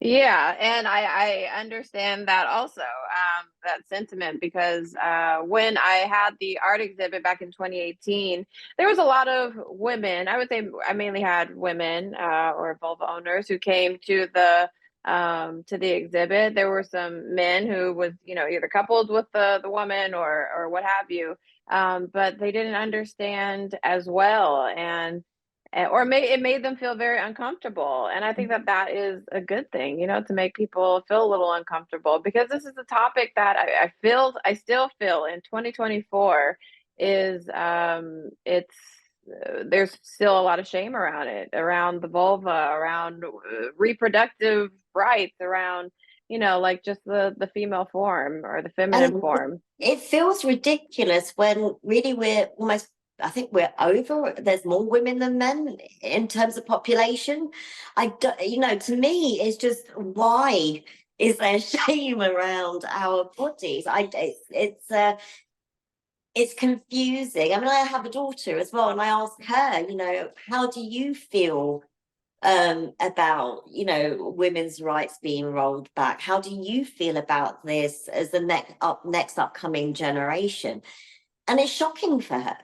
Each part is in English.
Yeah, and I understand that also, that sentiment because when I had the art exhibit back in 2018, there was a lot of women. I would say I mainly had women or vulva owners who came to the exhibit. There were some men who was either coupled with the woman or what have you, but they didn't understand as well, and it made them feel very uncomfortable, and I think that that is a good thing, to make people feel a little uncomfortable because this is a topic that I still feel in 2024 is, it's there's still a lot of shame around it, around the vulva, around, reproductive rights, around, like, just the female form or the feminine And form. it feels ridiculous when really we're almost, I think we're over, there's more women than men in terms of population. I don't, to me, it's just why is there shame around our bodies? It's confusing. I mean, I have a daughter as well, and I ask her, how do you feel about women's rights being rolled back? How do you feel about this as the next upcoming generation? And it's shocking for her.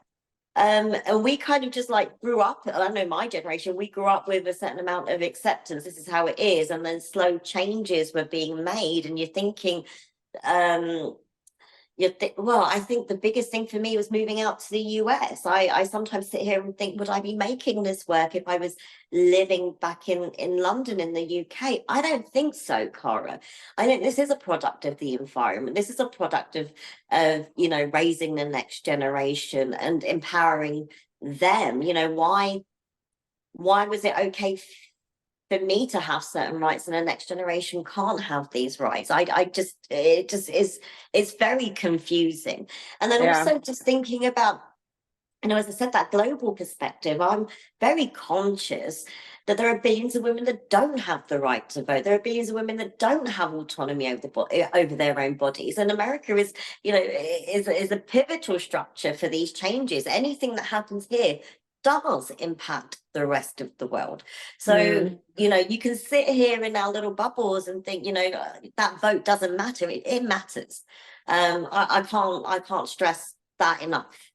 And we kind of just like grew up, I know my generation, we grew up with a certain amount of acceptance. This is how it is. And then slow changes were being made. And you're thinking, um, well, I think the biggest thing for me was moving out to the US. I sometimes sit here and think, would I be making this work if I was living back in London in the UK? I don't think so, Cara. I think this is a product of the environment. This is a product of raising the next generation and empowering them. Why was it okay for me to have certain rights and the next generation can't have these rights? It just is, it's very confusing. And then Yeah. also just thinking about, as I said, that global perspective, I'm very conscious that there are billions of women that don't have the right to vote. There are billions of women that don't have autonomy over their own bodies. And America is a pivotal structure for these changes. Anything that happens here does impact the rest of the world. So, Mm. you can sit here in our little bubbles and think, that vote doesn't matter. It matters. I can't stress that enough.